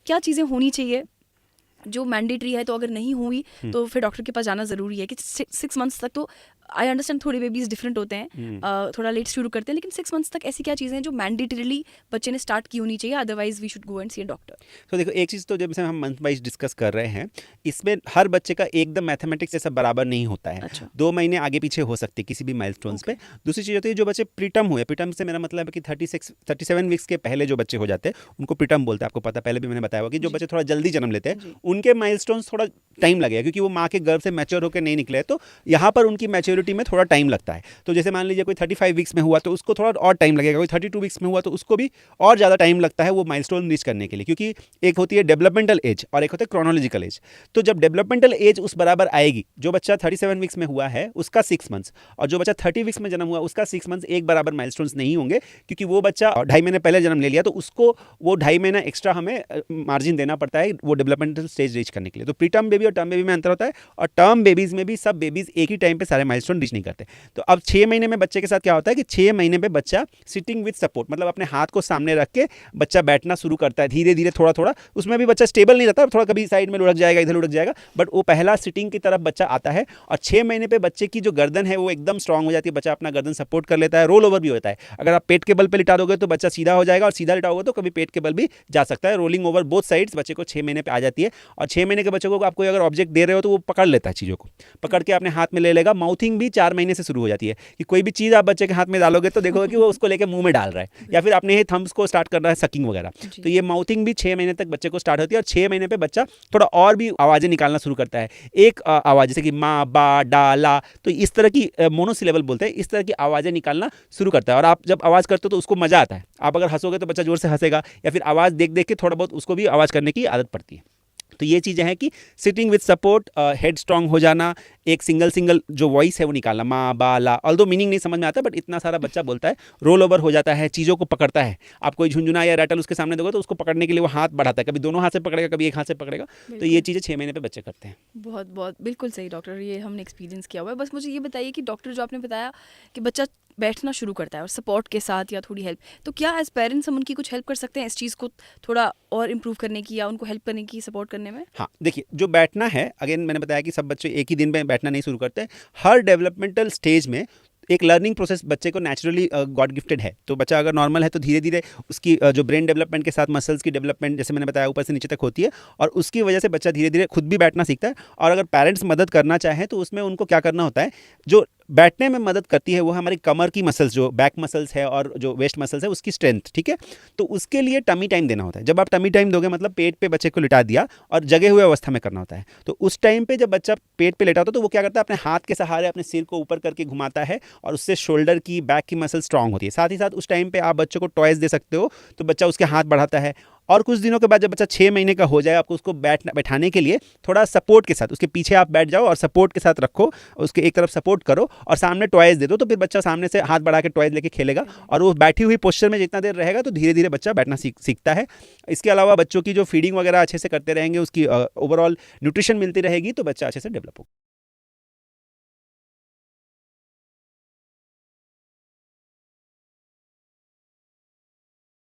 क्या चीज़ें होनी चाहिए जो मैंडेटरी है, तो अगर नहीं हुई तो फिर डॉक्टर के पास जाना ज़रूरी है कि 6 मंथ्स तक तो आई अंडरस्टैंड थोड़े बेबीज़ डिफरेंट होते हैं, थोड़ा लेट शुरू करते हैं, लेकिन 6 मंथ्स तक ऐसी क्या चीज़ें हैं जो मैंडेटरीली बच्चे ने स्टार्ट की होनी चाहिए, otherwise we should go and see a doctor. तो देखो एक चीज़ तो जब से हम मंथ वाइज डिस्कस कर रहे हैं, इसमें हर बच्चे का एकदम मैथमेटिक्स जैसा बराबर नहीं होता है। अच्छा। 2 महीने आगे पीछे हो सकते हैं किसी भी माइलस्टोन्स पे। दूसरी चीज़ होती है जो बच्चे प्रीटर्म हुए, प्रीटर्म से मेरा मतलब है कि 37 वीक्स के पहले जो बच्चे हो जाते हैं उनको प्रीटर्म बोलते हैं। आपको पता, पहले भी मैंने बताया हुआ कि जो बच्चे थोड़ा जल्दी जन्म लेते हैं उनके माइलस्टोन्स थोड़ा टाइम लगेगा, क्योंकि वो माँ के गर्भ से मैच्योर होकर नहीं निकले, तो यहाँ पर उनकी मैच्योरिटी में थोड़ा टाइम लगता है। तो जैसे मान लीजिए कोई 35 वीक्स में हुआ तो उसको थोड़ा और टाइम लगेगा, कोई 32 वीक्स में हुआ तो उसको भी और ज़्यादा टाइम लगता है वो माइलस्टोन रीच करने के लिए, क्योंकि एक होती है डेवलपमेंटल एज और एक होता है क्रोनोलॉजिकल एज। तो जब डेवलपमेंटल एज उस बराबर आएगी, जो बच्चा 37 वीक्स में हुआ है उसका 6 मंथ्स और जो बच्चा 30 वीक्स में जन्म हुआ उसका 6 मंथ्स एक बराबर माइलस्टोन्स नहीं होंगे, क्योंकि वो बच्चा 2.5 महीने पहले जन्म ले लिया तो उसको वो 2.5 महीना एक्स्ट्रा हमें मार्जिन देना पड़ता है वो डेवलपमेंटल स्टेज रीच करने के लिए। तो प्री टर्म बेबी और टर्म बेबी में अंतर होता है, और टर्म बेबीज में भी सब बेबीज एक ही टाइम पे सारे माइलस्टोन रीच नहीं करते। तो अब 6 महीने में बच्चे के साथ क्या होता है कि 6 महीने पे बच्चा सिटिंग विद सपोर्ट, मतलब अपने हाथ को सामने रख के बच्चा बैठना शुरू करता है धीरे धीरे, थोड़ा थोड़ा। उसमें भी बच्चा स्टेबल नहीं रहता, थोड़ा कभी साइड में लुढ़क जाएगा, इधर लुढ़क जाएगा, बट वो पहला सिटिंग की तरफ बच्चा आता है। और 6 महीने पे बच्चे की जो गर्दन है वो एकदम स्ट्रांग हो जाती है, बच्चा अपना गर्दन सपोर्ट कर लेता है, रोल ओवर भी होता है। अगर आप पेट के बल पे लिटा दोगे तो बच्चा सीधा हो जाएगा, और सीधा लिटाओगे तो कभी पेट के बल भी जा सकता है। रोलिंग ओवर बोथ साइड्स बच्चे को 6 महीने पे आ जाती है। और 6 महीने के बच्चे को आप कोई अगर ऑब्जेक्ट दे रहे हो तो वो पकड़ लेता है, चीज़ों को पकड़ के अपने हाथ में ले लेगा। माउथिंग भी 4 महीने से शुरू हो जाती है, कि कोई भी चीज़ आप बच्चे के हाथ में डालोगे तो देखोगे कि वो उसको लेके मुंह में डाल रहा है, या फिर अपने ही थम्स को स्टार्ट कर रहा है सकिंग वगैरह। तो ये माउथिंग भी 6 महीने तक बच्चे को स्टार्ट होती है, और 6 महीने पे बच्चा थोड़ा और भी आवाज़ें निकालना शुरू करता है। एक आवाज़ जैसे कि माँ, बा, डा, ला, तो इस तरह की मोनोसिलेबल बोलते हैं, इस तरह की आवाज़ें निकालना शुरू करता है। और आप जब आवाज़ करते हो तो उसको मज़ा आता है। आप अगर हंसोगे तो बच्चा जोर से हंसेगा, या फिर आवाज़ देख देख के थोड़ा बहुत उसको भी आवाज़ करने की आदत पड़ती है। तो ये चीज़ें हैं कि sitting with support, head strong हो जाना, एक सिंगल जो वॉइस है वो निकालना, माँ, बा, ला, ऑल्दो मीनिंग नहीं समझ में आता, बट इतना सारा बच्चा बोलता है, रोल ओवर हो जाता है, चीज़ों को पकड़ता है। आप कोई झुंझुना या रैटल उसके सामने दोगे तो उसको पकड़ने के लिए वो हाथ बढ़ाता है, कभी दोनों हाथ से पकड़ेगा, कभी एक हाथ से पकड़ेगा। तो ये चीज़ें 6 महीने पे बच्चे करते हैं। बहुत बहुत बिल्कुल सही डॉक्टर, ये हमने एक्सपीरियंस किया हुआ है। बस मुझे ये बताइए कि डॉक्टर जो आपने बताया कि बच्चा बैठना शुरू करता है और सपोर्ट के साथ या थोड़ी हेल्प, तो क्या एज पेरेंट्स हम उनकी कुछ हेल्प कर सकते हैं इस चीज़ को थोड़ा और इम्प्रूव करने की, या उनको हेल्प करने की, सपोर्ट करने में? हाँ, देखिए जो बैठना है, अगेन मैंने बताया कि सब बच्चे एक ही दिन में बैठना नहीं शुरू करते। हर डेवलपमेंटल स्टेज में एक लर्निंग प्रोसेस बच्चे को नेचुरली गॉड गिफ्टेड है। तो बच्चा अगर नॉर्मल है तो धीरे धीरे उसकी जो ब्रेन डेवलपमेंट के साथ मसल्स की डेवलपमेंट, जैसे मैंने बताया, ऊपर से नीचे तक होती है, और उसकी वजह से बच्चा धीरे धीरे खुद भी बैठना सीखता है। और अगर पेरेंट्स मदद करना चाहें तो उसमें उनको क्या करना होता है, जो बैठने में मदद करती है वो हमारी कमर की मसल्स, जो बैक मसल्स है और जो वेस्ट मसल्स है उसकी स्ट्रेंथ, ठीक है। तो उसके लिए टमी टाइम देना होता है। जब आप टमी टाइम दोगे मतलब पेट पे बच्चे को लिटा दिया और जगे हुए अवस्था में करना होता है। तो उस टाइम पे जब बच्चा पेट पे लेटा होता है तो वो क्या करता है, अपने हाथ के सहारे अपने सिर को ऊपर करके घुमाता है, और उससे शोल्डर की, बैक की मसल स्ट्रांग होती है। साथ ही साथ उस टाइम पे आप बच्चों को टॉयज दे सकते हो, तो बच्चा उसके हाथ बढ़ाता है। और कुछ दिनों के बाद जब बच्चा 6 महीने का हो जाए, आपको उसको बैठाने के लिए थोड़ा सपोर्ट के साथ उसके पीछे आप बैठ जाओ और सपोर्ट के साथ रखो, उसके एक तरफ सपोर्ट करो और सामने टॉयज दे दो, तो फिर बच्चा सामने से हाथ बढ़ा के टॉयज लेके खेलेगा, और वो बैठी हुई पोस्चर में जितना देर रहेगा तो धीरे धीरे बच्चा बैठना सीखता है। इसके अलावा बच्चों की जो फीडिंग वगैरह अच्छे से करते रहेंगे, उसकी ओवरऑल न्यूट्रिशन मिलती रहेगी, तो बच्चा अच्छे से डेवलप होगा।